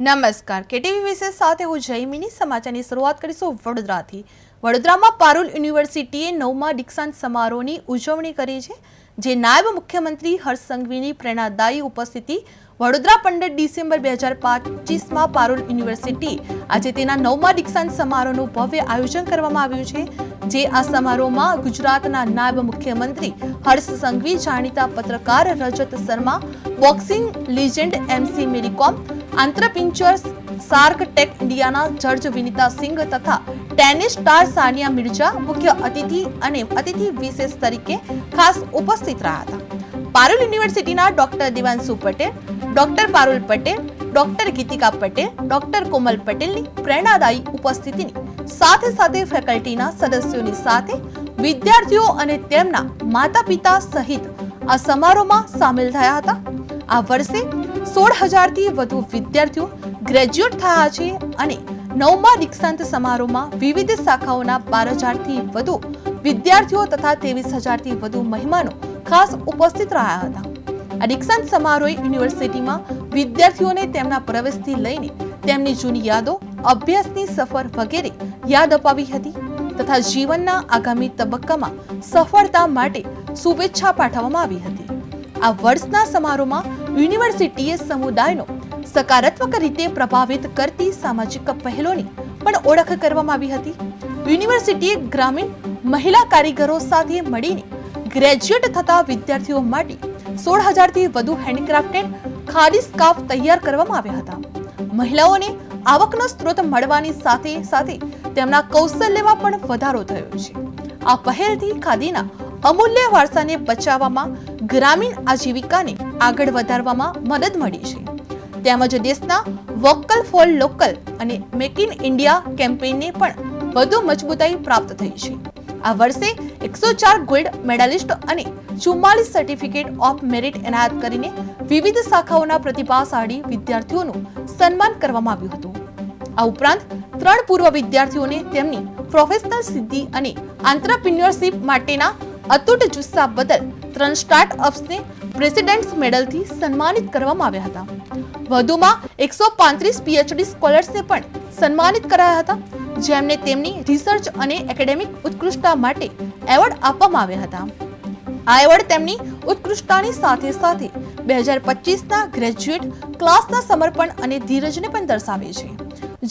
નમસ્કાર, કેટીવી વિશેષ સાથે હું જયમીની સમાચારની શરૂઆત કરીશું વડોદરાથી। વડોદરામાં પારુલ યુનિવર્સિટીએ 9મા દીક્ષાંત સમારોહની ઉજવણી કરી છે, જે નાયબ મુખ્યમંત્રી હર્ષ સંઘવીની પ્રેરણાદાયી ઉપસ્થિતિ વડોદરા 15 ડિસેમ્બર 2025માં પારુલ યુનિવર્સિટી આજે તેના 9મા દીક્ષાંત સમારોહનું ભવ્ય આયોજન કરવામાં આવ્યું છે, જે આ સમારોહમાં ગુજરાતના નાયબ મુખ્યમંત્રી હર્ષ સંઘવી, જાણીતા પત્રકાર રજત શર્મા, બોક્સિંગ લીજેન્ડ MC મેરી કોમ, આંત્રપ્રિન્યોર્સ શાર્ક ટેક ઇન્ડિયાના જજ વિનીતા સિંઘ તથા ટેનિસ સ્ટાર સાનિયા મિર્ઝા મુખ્ય અતિથિ અને અતિથિ વિશેષ તરીકે ખાસ ઉપસ્થિત રહ્યા હતા। પારુલ યુનિવર્સિટીના doctor Devanshu Patel, doctor Parul Patel, doctor Gitika Patel, doctor Komal પટેલની પ્રેરણાદાયી ઉપસ્થિતિની સાથે સાથે ફેકલ્ટીના સદસ્યોની સાથે વિદ્યાર્થીઓ અને તેમના માતા પિતા સહિત આ સમારોહમાં સામેલ થયા હતા। આ વર્ષે 16,000થી વધુ વિદ્યાર્થીઓ ગ્રેજ્યુએટ થયા છે અને 9મા દીક્ષાંત સમારોહમાં વિવિધ શાખાઓના 12,000થી વધુ વિદ્યાર્થીઓ તથા 23,000થી વધુ મહેમાનો ખાસ ઉપસ્થિત રહ્યા હતા। આ દીક્ષાંત સમારોહે યુનિવર્સિટીમાં વિદ્યાર્થીઓને તેમના પ્રવેશથી લઈને તેમની જૂની યાદો, અભ્યાસની સફર વગેરે યાદ અપાવી હતી તથા જીવનના આગામી તબક્કામાં સફળતા માટે શુભેચ્છા પાઠવવામાં આવી હતી। આ વર્ષના સમારોહમાં યુનિવર્સિટીએ સમુદાયનો સકારાત્મક રીતે પ્રભાવિત કરતી સામાજિક પહેલોની પણ ઓળખ કરવામાં આવી હતી। યુનિવર્સિટીએ ગ્રામીણ મહિલા કારીગરો સાથે મળીને ગ્રેજ્યુએટ થતા વિદ્યાર્થીઓ માટે 16,000થી વધુ હેન્ડક્રાફ્ટેડ ખાદી સ્કાર્ફ તૈયાર કરવામાં આવ્યા હતા। મહિલાઓને આવકનો સ્ત્રોત મળવાની સાથે સાથે તેમના કૌશલ્યમાં પણ વધારો થયો છે। આ પહેલથી ખાદીના અમૂલ્ય વારસાને બચાવવામાં, ગ્રામીણ આજીવિકાને આગળ વધારવામાં મદદ મળી છે, તેમજ દેશના વોકલ ફોર લોકલ અને મેક ઇન ઇન્ડિયા કેમ્પેઇનને પણ વધુ મજબૂતાઈ પ્રાપ્ત થઈ છે। આ વર્ષે 104 ગોલ્ડ મેડાલિસ્ટ અને 44 સર્ટિફિકેટ ઓફ મેરિટ એનાયત કરીને વિવિધ શાખાઓના પ્રતિભાશાળી વિદ્યાર્થીઓનું સન્માન કરવામાં આવ્યું હતું। આ ઉપરાંત 3 પૂર્વ વિદ્યાર્થીઓને તેમની પ્રોફેશનલ સિદ્ધિ અને આંત્રપ્રિન્યોરશિપ માટેના અતૂટ જુસ્સા બદલ 3 સ્ટાર્ટઅપ્સને પ્રેસિડેન્ટ્સ મેડલથી સન્માનિત કરવામાં આવ્યા હતા। વધુમાં 135 PhD સ્કોલર્સને પણ સન્માનિત કરાયા હતા, જેમને તેમની રિસર્ચ અને એકેડેમિક ઉત્કૃષ્ટતા માટે એવોર્ડ આપવામાં આવ્યા હતા। આ એવોર્ડ તેમની ઉત્કૃષ્ટતાની સાથે સાથે 2025ના ગ્રેજ્યુએટ ક્લાસના સમર્પણ અને ધીરજને પણ દર્શાવે છે।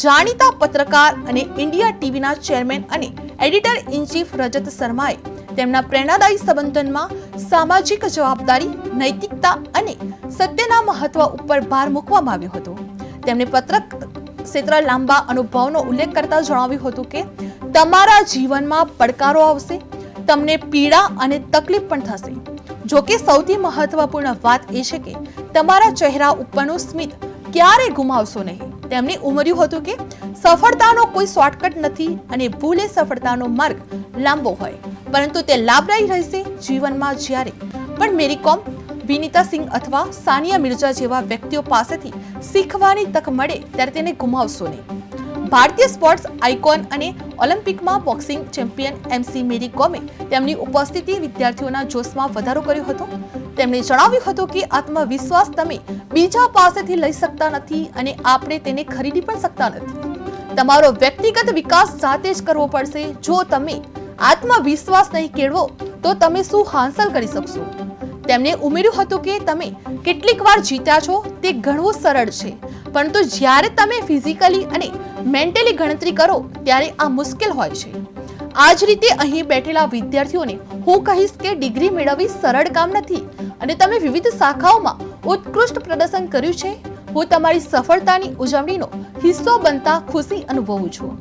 જાણીતા પત્રકાર અને ઇન્ડિયા ટીવીના ચેરમેન અને એડિટર ઇન ચીફ રજત શર્માએ તેમના પ્રેરણાદાયી સંબોધનમાં સામાજિક જવાબદારી, નૈતિકતા અને સત્યના મહત્વ ઉપર ભાર મૂકવામાં આવ્યો હતો। તેમણે પત્રક ક્ષેત્ર લાંબા અનુભવનો ઉલ્લેખ કરતા જણાવ્યું હતું કે તમારા જીવનમાં પડકારો આવશે, તમને પીડા અને તકલીફ પણ થશે, જો કે સૌથી મહત્વપૂર્ણ વાત એ છે કે તમારા ચહેરા ઉપરનું સ્મિત ક્યારે ગુમાવશો નહીં। તેમણે ઉમેર્યું હતું કે સફળતાનો કોઈ શોર્ટકટ નથી અને ભૂલે સફળતાનો માર્ગ લાંબો હોય, પરંતુ તે લાભદાયી રહેશે। જીવનમાં જ્યારે પણ મેરી કોમ, વિનીતા સિંઘ અથવા સાનિયા મિર્ઝા જેવા વ્યક્તિઓ પાસેથી શીખવાની તક મળે ત્યારે તેને ગુમાવશો નહીં। ભારતીય સ્પોર્ટ્સ આઇકોન અને ઓલિમ્પિકમાં બોક્સિંગ ચેમ્પિયન MC મેરી કોમે તેમની ઉપસ્થિતિ વિદ્યાર્થીઓના જોશમાં વધારો કર્યો હતો। તેમણે જણાવ્યું હતું કે આત્મવિશ્વાસ તમે બીજા પાસેથી લઈ શકતા નથી અને આપણે તેને ખરીદી પણ શકતા નથી। તમારો વ્યક્તિગત વિકાસ જાતે જ કરવો પડશે। જો તમે આત્મવિશ્વાસ નહીં કેળવો તો તમે શું હાંસલ કરી શકશો? તેમણે ઉમેર્યું હતું કે તમે કેટલીક વાર જીત્યા છો તે ઘણું સરળ છે, પરંતુ જ્યારે તમે ફિઝિકલી અને મેન્ટલી ગણતરી કરો ત્યારે આ મુશ્કેલ હોય છે। આ જ રીતે અહીં બેઠેલા વિદ્યાર્થીઓને હું કહીશ કે ડિગ્રી મેળવવી સરળ કામ નથી અને તમે વિવિધ શાખાઓમાં ઉત્કૃષ્ટ પ્રદર્શન કર્યું છે। હું તમારી સફળતાની ઉજવણીનો હિસ્સો બનતા ખુશી અનુભવું છું।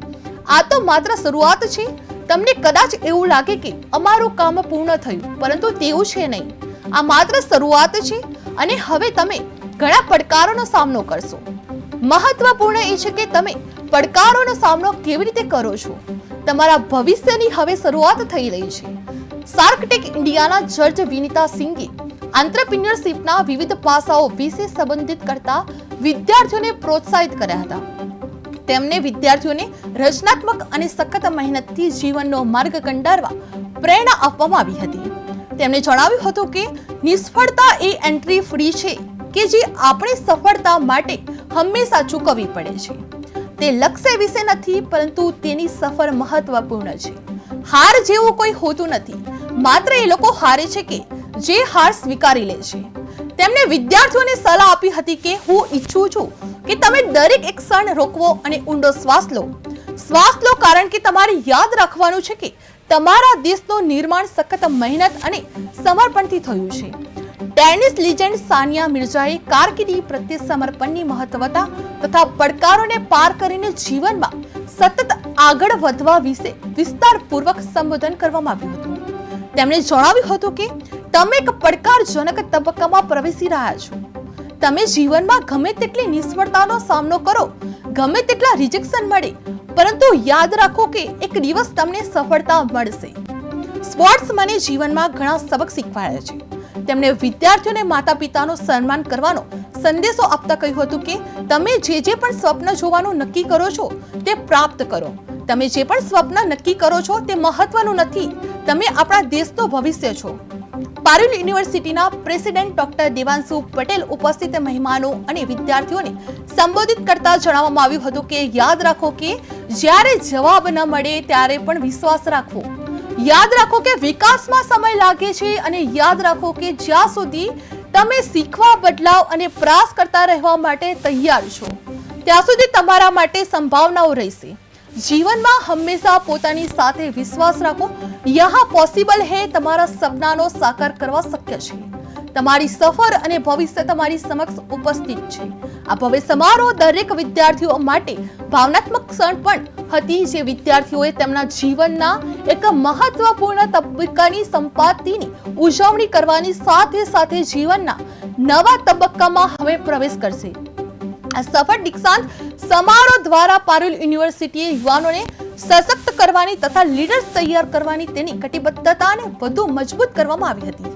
આ તો માત્ર શરૂઆત છે। તમને કદાચ એવું લાગે કે અમારું કામ પૂર્ણ થયું, પરંતુ તેવું છે નહીં। આ માત્ર શરૂઆત છે અને હવે તમે ઘણા પડકારોનો સામનો કરશો। મહત્વપૂર્ણ એ છે કે તમે પડકારોનો સામનો કેવી રીતે કરો છો। તમારા ભવિષ્યની હવે શરૂઆત થઈ રહી છે। શાર્ક ટેક ઇન્ડિયાના જજ વિનીતા સિંઘે આંત્રપ્રિન્યોરશિપના વિવિધ પાસાઓ વિશે સંબોધિત કરતા વિદ્યાર્થીઓને પ્રોત્સાહિત કર્યા હતા। તેમને વિદ્યાર્થીઓને રચનાત્મક અને સખત મહેનતથી જીવનનો માર્ગ કંડારવા પ્રેરણા આપવામાં આવી હતી। તેમણે જણાવ્યું હતું કે નિષ્ફળતા એ એન્ટ્રી ફ્રી છે કે જે આપણે સફળતા માટે હંમેશા ચૂકવવી પડે છે. તે લક્ષ્ય વિશે નથી, પરંતુ તેની સફર મહત્વપૂર્ણ છે. હાર જેવું કોઈ હોતું નથી, માત્ર એ લોકો હારે છે કે જે હાર સ્વીકારી લે છે. તેમણે વિદ્યાર્થીઓને સલાહ આપી હતી કે હું ઈચ્છું છું કે તમે દરેક એક ક્ષણ રોકવો અને ઊંડો શ્વાસ લો. શ્વાસ લો, કારણ કે તમારે યાદ રાખવાનું છે કે તમારા દેશનું નિર્માણ સખત મહેનત અને સમર્પણથી થયું છે. ટેનિસ લીજેન્ડ સાનિયા મિર્ઝાએ કારકિર્દી પ્રત્યે સમર્પણની મહત્વતા તથા પડકારોને પાર કરીને જીવનમાં સતત આગળ વધવા વિશે વિસ્તારપૂર્વક સંબોધન કરવામાં આવ્યું હતું. તેમણે જણાવ્યું હતું કે તમે એક પડકારજનક તબક્કામાં પ્રવેશી રહ્યા છો. તમે જીવનમાં ગમે તેટલી નિષ્ફળતાનો સામનો કરો, ગમે તેટલા રિજેક્શન મળે, પરંતુ યાદ રાખો કે એક દિવસ તમને સફળતા મળશે. સ્પોર્ટ્સ મને જીવનમાં ઘણા સબક શીખવાડ્યા છે. તેમણે વિદ્યાર્થીઓને માતા પિતાનું સન્માન કરવાનો સંદેશો આપતા કહ્યું હતું કે તમે જે પણ સ્વપ્ન જોવાનું નક્કી કરો છો તે પ્રાપ્ત કરો. તમે જે પણ સ્વપ્ન નક્કી કરો છો તે મહત્વનું નથી, તમે આપણા દેશનું ભવિષ્ય છો. પારુલ યુનિવર્સિટીના પ્રેસિડેન્ટ ડોક્ટર દેવાંશુ પટેલ ઉપસ્થિત મહેમાનો અને વિદ્યાર્થીઓને સંબોધિત કરતા જણાવવામાં આવ્યું હતું કે યાદ રાખો કે જ્યારે જવાબ ન મળે ત્યારે પણ વિશ્વાસ રાખવો. યાદ રાખો કે વિકાસમાં સમય લાગે છે, અને યાદ રાખો કે જ્યાં સુધી તમે શીખવા, બદલાવ અને પ્રયાસ કરતા રહેવા માટે તૈયાર છો ત્યાં સુધી તમારા માટે સંભાવનાઓ રહેશે. જીવનમાં હંમેશા પોતાની સાથે વિશ્વાસ રાખો. યહાં પોસિબલ હે, તમારા સપનાનો સાકાર કરવા શક્ય છે. તમારી સફર અને ભવિષ્ય તમારી સમક્ષ ઉપસ્થિત છે. આ ભવ્ય સમારોહ દરેક વિદ્યાર્થીઓ માટે ભાવનાત્મક ક્ષણ પણ હતી, જે વિદ્યાર્થીઓએ તેમના જીવનના એક મહત્વપૂર્ણ તબક્કાની સંપત્તિની ઉજવણી કરવાની સાથે સાથે જીવનના નવા તબક્કામાં હવે પ્રવેશ કરશે. આ સફળ દીક્ષાંત સમારોહ દ્વારા પારુલ યુનિવર્સિટીએ યુવાનોને સશક્ત કરવાની તથા લીડર્સ તૈયાર કરવાની તેની કટિબદ્ધતાને વધુ મજબૂત કરવામાં આવી હતી.